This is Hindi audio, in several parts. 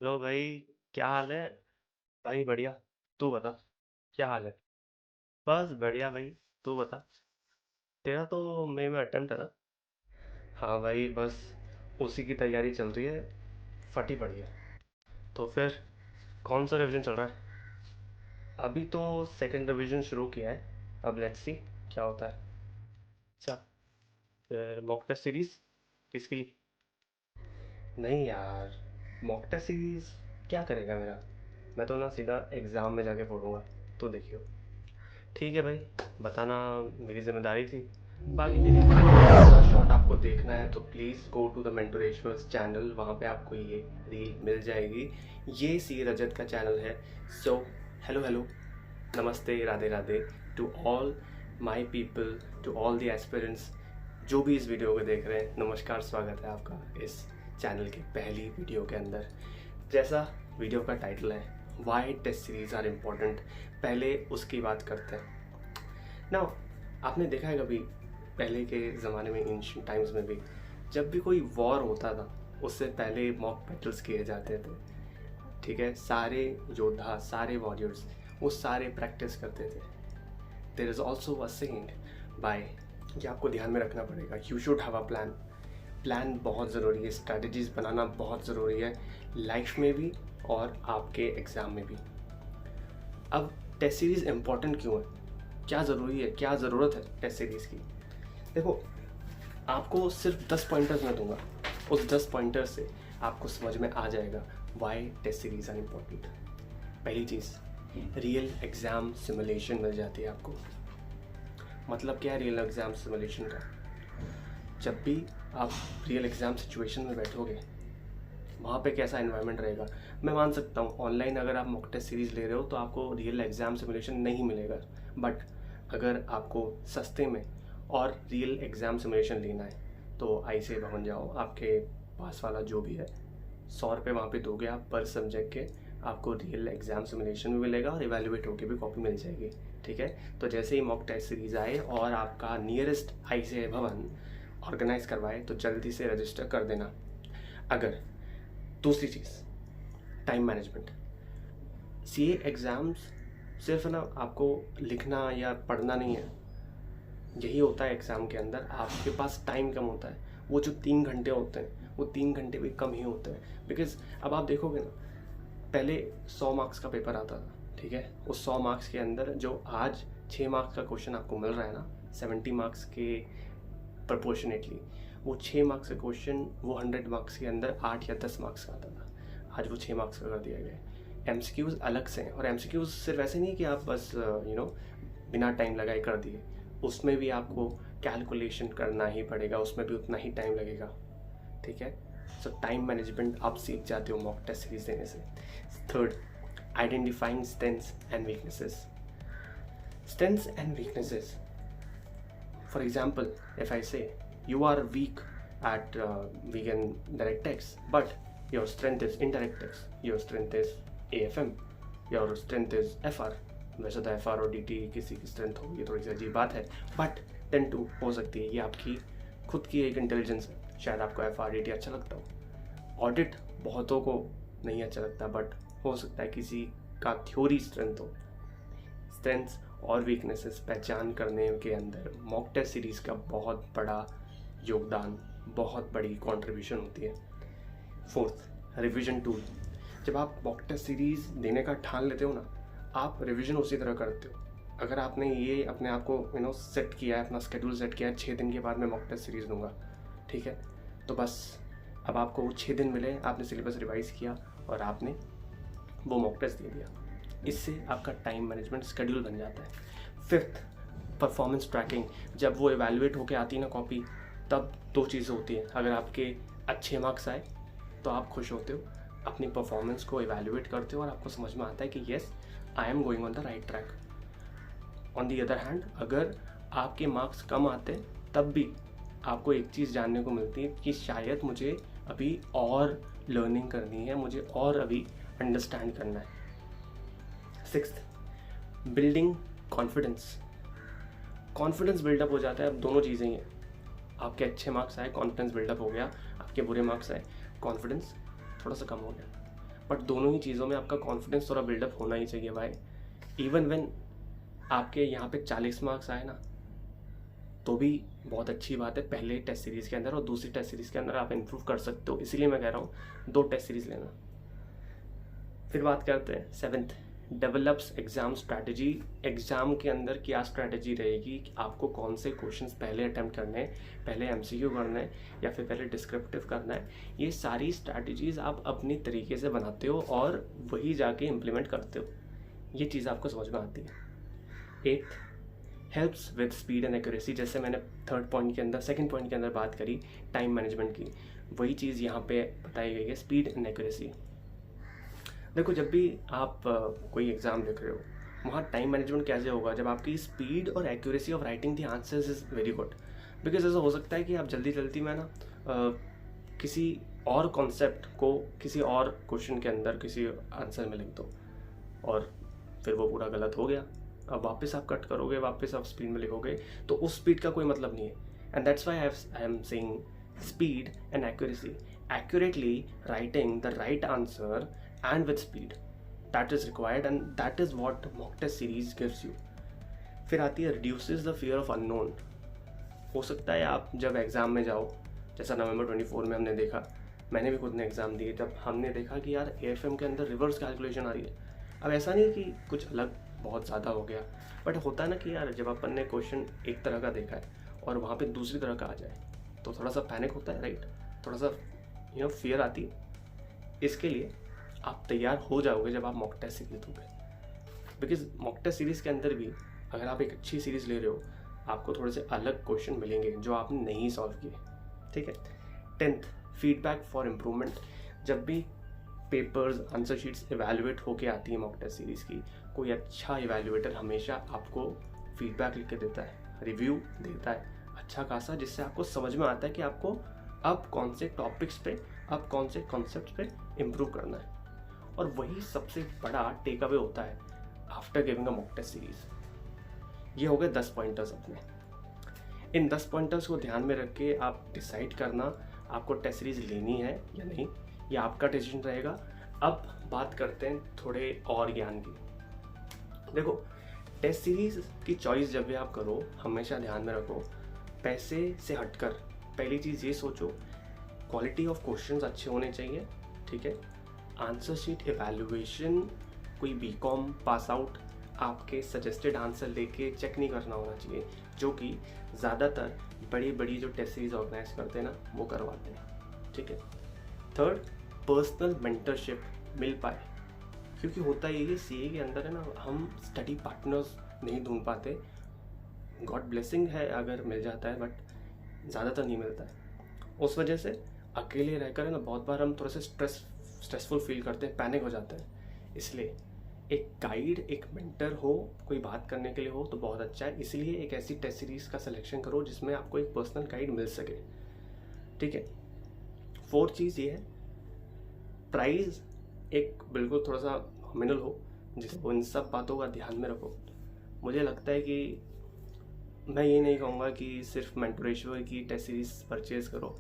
हेलो भाई। क्या हाल है? भाई बढ़िया। तू बता, क्या हाल है? बस बढ़िया भाई। तू बता, तेरा तो मई में अटेम्प्ट है ना? हाँ भाई, बस उसी की तैयारी चल रही है। फटी पड़ी है। तो फिर कौन सा रिवीजन चल रहा है? अभी तो सेकंड रिवीजन शुरू किया है। अब लेट्स सी क्या होता है। अच्छा, फिर मॉक टेस्ट सीरीज किसकी? नहीं यार, मॉक टेस्ट सीरीज क्या करेगा मेरा? मैं तो ना सीधा एग्ज़ाम में जाके फोड़ूंगा। तो देखियो। ठीक है भाई, बताना मेरी जिम्मेदारी थी। बाकी मेरी पूरा शॉट आपको देखना है तो please go to the Mentoreshwars channel, वहाँ पे आपको ये रील मिल जाएगी। ये सी रजत का चैनल है। सो हेलो हेलो, नमस्ते, Radhe Radhe to all my people, to all the aspirants जो भी इस वीडियो को देख रहे हैं। नमस्कार, स्वागत है आपका इस चैनल की पहली वीडियो के अंदर। जैसा वीडियो का टाइटल है, why test series are important, पहले उसकी बात करते हैं ना। आपने देखा है कभी पहले के ज़माने में, एंशिएंट टाइम्स में भी, जब भी कोई वॉर होता था उससे पहले मॉक बैटल्स किए जाते थे। ठीक है, सारे योद्धा, सारे वॉरियर्स, वो सारे प्रैक्टिस करते थे। There is also a saying by, ये आपको ध्यान में रखना पड़ेगा, you should have a plan. Plan बहुत ज़रूरी है, स्ट्रैटेजीज बनाना बहुत ज़रूरी है, लाइफ में भी और आपके एग्ज़ाम में भी। अब टेस्ट सीरीज़ इम्पॉर्टेंट क्यों है, क्या ज़रूरी है, क्या ज़रूरत है टेस्ट सीरीज़ की? देखो, आपको सिर्फ 10 पॉइंटर्स मैं दूंगा, उस 10 पॉइंटर्स से आपको समझ में आ जाएगा why test series are important. पहली चीज़, रियल एग्ज़ाम सिमुलेशन मिल जाती है आपको। मतलब क्या है रियल एग्ज़ाम सिमुलेशन का? जब भी आप रियल एग्ज़ाम सिचुएशन में बैठोगे, वहाँ पे कैसा इन्वायरमेंट रहेगा। मैं मान सकता हूँ ऑनलाइन अगर आप मॉक टेस्ट सीरीज़ ले रहे हो तो आपको रियल एग्ज़ाम सिमुलेशन नहीं मिलेगा, बट अगर आपको सस्ते में और रियल एग्ज़ाम सिमुलेशन लेना है तो ICAI भवन जाओ, आपके पास वाला जो भी है, 100 रुपये वहाँ पे दोगे आप पर सब्जेक्ट के, आपको रियल एग्ज़ाम सिमुलेशन भी मिलेगा और इवेल्युएट होकर भी कॉपी मिल जाएगी। ठीक है, तो जैसे ही मॉक टेस्ट सीरीज़ आए और आपका नियरेस्ट ICAI भवन ऑर्गेनाइज करवाए तो जल्दी से रजिस्टर कर देना। अगर दूसरी चीज़, टाइम मैनेजमेंट। CA एग्ज़ाम्स सिर्फ ना आपको लिखना या पढ़ना नहीं है, यही होता है एग्ज़ाम के अंदर आपके पास टाइम कम होता है। वो जो 3 घंटे होते हैं वो 3 घंटे भी कम ही होते हैं, बिकॉज अब आप देखोगे ना, पहले 100 मार्क्स का पेपर आता था। ठीक है, उस 100 मार्क्स के अंदर जो आज 6 मार्क्स का क्वेश्चन आपको मिल रहा है ना, 70 मार्क्स के प्रपोर्शनेटली, वो 6 मार्क्स का क्वेश्चन वो 100 मार्क्स के अंदर 8 या 10 मार्क्स का आता था। आज वो 6 मार्क्स का कर दिया गया है। MCQs अलग से हैं, और MCQs सिर्फ ऐसे नहीं कि आप बस बिना टाइम लगाए कर दिए, उसमें भी आपको कैलकुलेशन करना ही पड़ेगा, उसमें भी उतना ही टाइम लगेगा। ठीक है, सो टाइम मैनेजमेंट आप सीख जाते हो मॉक टेस्ट सीरीज देने से। Third, identifying strengths and weaknesses. Strengths and weaknesses, for example, if I say you are weak at vegan direct text, but your strength is indirect text, your strength is AFM, your strength is FR, वैसे तो FR और DT किसी की स्ट्रेंथ होगी, थोड़ी सी अजीब बात है, बट 10-2 हो सकती है। ये आपकी खुद की एक इंटेलिजेंस है। शायद आपको FR DT अच्छा लगता हो, ऑडिट बहुतों को नहीं अच्छा लगता, बट हो सकता है किसी का थ्योरी स्ट्रेंथ हो। स्ट्रेंथ्स और वीकनेसेस पहचान करने के अंदर मॉक टेस्ट सीरीज़ का बहुत बड़ा योगदान, बहुत बड़ी कंट्रीब्यूशन होती है। Fourth, revision tool. जब आप मॉक टेस्ट सीरीज़ देने का ठान लेते हो ना, आप रिवीजन उसी तरह करते हो। अगर आपने ये अपने आप को सेट किया है, अपना स्केड्यूल सेट किया है, 6 दिन के बाद मैं मॉक टेस्ट सीरीज़ दूंगा, ठीक है, तो बस अब आपको 6 दिन मिले, आपने सिलेबस रिवाइज़ किया और आपने वो मॉक टेस्ट दे दिया। इससे आपका टाइम मैनेजमेंट स्केड्यूल बन जाता है। Fifth, performance tracking. जब वो इवैल्यूएट होके आती है ना कॉपी, तब 2 चीज़ें होती हैं। अगर आपके अच्छे मार्क्स आए तो आप खुश होते हो, अपनी परफॉर्मेंस को इवैल्यूएट करते हो और आपको समझ में आता है कि yes, I am going on the right track. On the other hand, अगर आपके मार्क्स कम आते तब भी आपको एक चीज़ जानने को मिलती है कि शायद मुझे अभी और लर्निंग करनी है, मुझे और अभी अंडरस्टैंड करना है। Sixth, building confidence. Confidence buildup हो जाता है, अब दोनों चीज़ें ही हैं। आपके अच्छे मार्क्स आए, कॉन्फिडेंस बिल्डअप हो गया, आपके बुरे मार्क्स आए, कॉन्फिडेंस थोड़ा सा कम हो गया। बट दोनों ही चीज़ों में आपका कॉन्फिडेंस थोड़ा बिल्डअप होना ही चाहिए भाई। इवन व्हेन आपके यहाँ पे 40 मार्क्स आए ना, तो भी बहुत अच्छी बात है पहले टेस्ट सीरीज़ के अंदर, और दूसरी टेस्ट सीरीज़ के अंदर आप इम्प्रूव कर सकते हो। इसीलिए मैं कह रहा हूँ 2 टेस्ट सीरीज़ लेना। फिर बात करते हैं 7th, develops exam strategy. Exam के अंदर क्या स्ट्रैटेजी रहेगी कि आपको कौन से क्वेश्चंस पहले अटैम्प्ट करने हैं, पहले एमसीक्यू करना है या फिर पहले डिस्क्रिप्टिव करना है। ये सारी स्ट्रैटेजीज़ आप अपनी तरीके से बनाते हो और वही जाके इम्प्लीमेंट करते हो। ये चीज़ आपको समझ में आती है। 8th, helps with speed and accuracy. जैसे मैंने सेकंड पॉइंट के अंदर बात करी टाइम मैनेजमेंट की, वही चीज़ यहाँ पे बताई गई है, स्पीड एंड एक्यूरेसी। देखो, जब भी आप कोई एग्ज़ाम लिख रहे हो, वहाँ टाइम मैनेजमेंट कैसे होगा, जब आपकी स्पीड और accuracy of writing the answers is very good. Because ऐसा हो सकता है कि आप जल्दी जल्दी में ना किसी और कॉन्सेप्ट को किसी और क्वेश्चन के अंदर किसी आंसर में लिख दो और फिर वो पूरा गलत हो गया। अब वापस आप कट करोगे, वापस आप स्पीड में लिखोगे, तो उस स्पीड का कोई मतलब नहीं है। And that's why I am saying speed and accuracy. Accurately writing the right answer and with speed, that is required and that is what mock test series gives you. फिर आती है reduces the fear of unknown। हो सकता है आप जब एग्ज़ाम में जाओ, जैसा नवंबर 24 में हमने देखा, मैंने भी खुद ने एग्ज़ाम दिए, जब हमने देखा कि यार AFM के अंदर रिवर्स कैलकुलेशन आ रही है। अब ऐसा नहीं कि कुछ अलग बहुत ज़्यादा हो गया, बट होता है ना कि यार जब अपन ने क्वेश्चन एक तरह का देखा है और वहाँ पे दूसरी तरह का आ जाए तो थोड़ा सा पैनिक होता है, राइट, थोड़ा सा फियर आती है। इसके लिए आप तैयार हो जाओगे जब आप मॉक टेस्ट सीरीज दोगे। बिकॉज मॉक टेस्ट सीरीज़ के अंदर भी अगर आप एक अच्छी सीरीज़ ले रहे हो, आपको थोड़े से अलग क्वेश्चन मिलेंगे जो आपने नहीं सॉल्व किए, ठीक है। 10th, feedback for improvement. जब भी पेपर्स, आंसर शीट्स इवेलुएट होके आती है मॉक टेस्ट सीरीज़ की, कोई अच्छा इवेलुएटर हमेशा आपको फीडबैक लिख के देता है, रिव्यू देता है अच्छा खासा, जिससे आपको समझ में आता है कि आपको अब कौन से टॉपिक्स पे, अब कौन से कॉन्सेप्ट्स पे इम्प्रूव करना है। और वही सबसे बड़ा टेक अवे होता है after giving a mock test series. ये हो गए 10 पॉइंटर्स अपने। इन 10 पॉइंटर्स को ध्यान में रख के आप डिसाइड करना आपको टेस्ट सीरीज लेनी है या नहीं, ये आपका डिसीजन रहेगा। अब बात करते हैं थोड़े और ज्ञान की। देखो, टेस्ट सीरीज की चॉइस जब भी आप करो, हमेशा ध्यान में रखो पैसे से हटकर पहली चीज़ ये सोचो क्वालिटी ऑफ क्वेश्चंस अच्छे होने चाहिए, ठीक है। आंसर शीट इवैल्यूएशन कोई बीकॉम पास आउट आपके सजेस्टेड आंसर लेके चेक नहीं करना होना चाहिए, जो कि ज़्यादातर बड़ी बड़ी जो टेस्ट सीरीज ऑर्गेनाइज करते हैं ना, वो करवाते हैं, ठीक है। 3rd, पर्सनल मेंटरशिप मिल पाए, क्योंकि होता ये है सीए के अंदर है ना, हम स्टडी पार्टनर्स नहीं ढूंढ पाते। गॉड ब्लेसिंग है अगर मिल जाता है, बट ज़्यादातर नहीं मिलता है। उस वजह से अकेले रहकर है ना, बहुत बार हम थोड़ा सा स्ट्रेसफुल फील करते हैं, पैनिक हो जाते हैं। इसलिए एक गाइड, एक मेंटर हो, कोई बात करने के लिए हो तो बहुत अच्छा है। इसलिए एक ऐसी टेस्ट सीरीज़ का सिलेक्शन करो जिसमें आपको एक पर्सनल गाइड मिल सके, ठीक है। 4th चीज़ ये है, प्राइस एक बिल्कुल थोड़ा सा नॉमिनल हो, जिसको इन सब बातों का ध्यान में रखो। मुझे लगता है कि मैं ये नहीं कहूँगा कि सिर्फ मेंटोरेश्वर की टेस्ट सीरीज परचेज करो।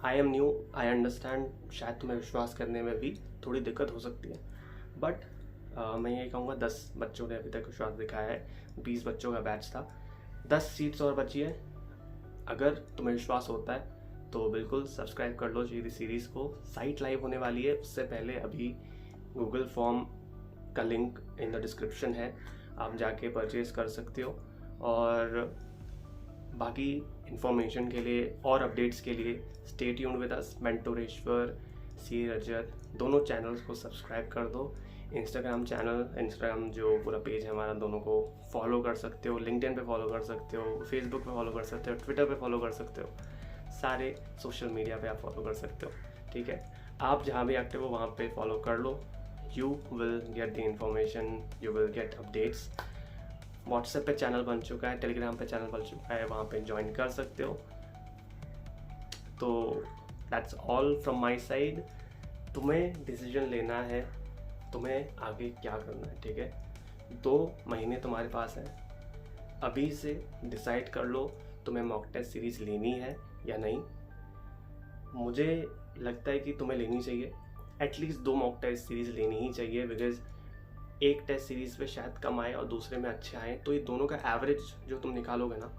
I am new, I understand, शायद तुम्हें विश्वास करने में भी थोड़ी दिक्कत हो सकती है, बट मैं ये कहूँगा 10 बच्चों ने अभी तक विश्वास दिखाया है, 20 बच्चों का बैच था, 10 सीट्स और बची है। अगर तुम्हें विश्वास होता है तो बिल्कुल सब्सक्राइब कर लो सीरीज़ को। साइट लाइव होने वाली है, उससे पहले अभी गूगल फॉर्म का लिंक इन द डिस्क्रिप्शन है, आप जाके परचेज कर सकते हो। और बाकी इन्फॉर्मेशन के लिए और अपडेट्स के लिए स्टे ट्यून्ड विद अस। मेंटोरेश्वर, सी रजत, दोनों चैनल्स को सब्सक्राइब कर दो। इंस्टाग्राम जो पूरा पेज है हमारा, दोनों को फॉलो कर सकते हो। लिंक्डइन पे फॉलो कर सकते हो, फेसबुक पे फॉलो कर सकते हो, ट्विटर पे फॉलो कर सकते हो, सारे सोशल मीडिया पे आप फॉलो कर सकते हो, ठीक है। आप जहाँ भी एक्टिव हो वहाँ पे फॉलो कर लो। You will get the information, you will get updates. WhatsApp पे चैनल बन चुका है, टेलीग्राम पे चैनल बन चुका है, वहाँ पे ज्वाइन कर सकते हो। तो that's all from my side. तुम्हें डिसीजन लेना है, तुम्हें आगे क्या करना है, ठीक है। 2 महीने तुम्हारे पास है, अभी से डिसाइड कर लो तुम्हें मॉक टेस्ट सीरीज़ लेनी है या नहीं। मुझे लगता है कि तुम्हें लेनी चाहिए, एटलीस्ट 2 मॉक टेस्ट सीरीज़ लेनी ही चाहिए, बिकॉज एक टेस्ट सीरीज़ पे शायद कम आए और दूसरे में अच्छे आए, तो ये दोनों का एवरेज जो तुम निकालोगे ना,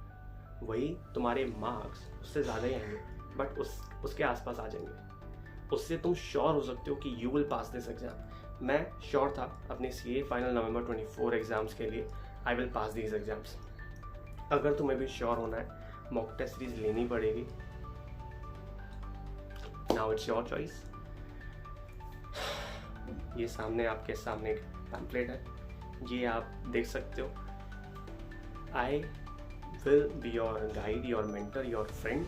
वही तुम्हारे मार्क्स उससे ज़्यादा ही आएंगे, बट उसके आसपास आ जाएंगे। उससे तुम श्योर हो सकते हो कि you will pass this exam. मैं श्योर था अपने CA फाइनल नवंबर 24 एग्ज़ाम्स के लिए, I will pass these exams. अगर तुम्हें भी श्योर होना है, मॉक टेस्ट सीरीज लेनी पड़ेगी। Now it's your choice. ये सामने आपके सामने एक पैम्पलेट है, ये आप देख सकते हो। I will be your guide, your mentor, your friend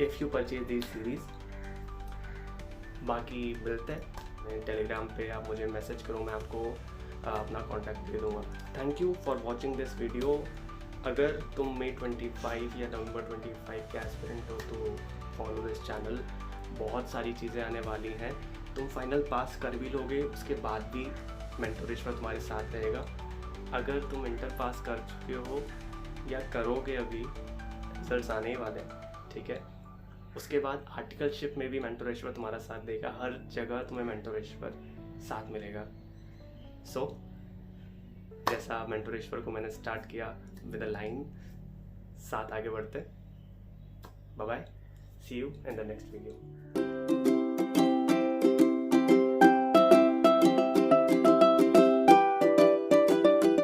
if you purchase this series. बाकी मिलते हैं टेलीग्राम पे, आप मुझे मैसेज करो, मैं आपको अपना कॉन्टैक्ट दे दूँगा। Thank you for watching this video. अगर तुम May 25 या November 25 के एस्पिरेंट हो तो फॉलो दिस चैनल, बहुत सारी चीज़ें आने वाली हैं। तुम फाइनल पास कर भी लोगे, उसके बाद भी मेंटोरेश्वर तुम्हारे साथ रहेगा। अगर तुम इंटर पास कर चुके हो या करोगे, अभी रिजल्ट्स आने ही वाले हैं, ठीक है, उसके बाद आर्टिकलशिप में भी मेंटोरेश्वर तुम्हारा साथ देगा। हर जगह तुम्हें मेंटोरेश्वर साथ मिलेगा। सो जैसा मेंटोरेश्वर को मैंने स्टार्ट किया विद अ लाइन, साथ आगे बढ़ते। Bye bye, see you in the next video.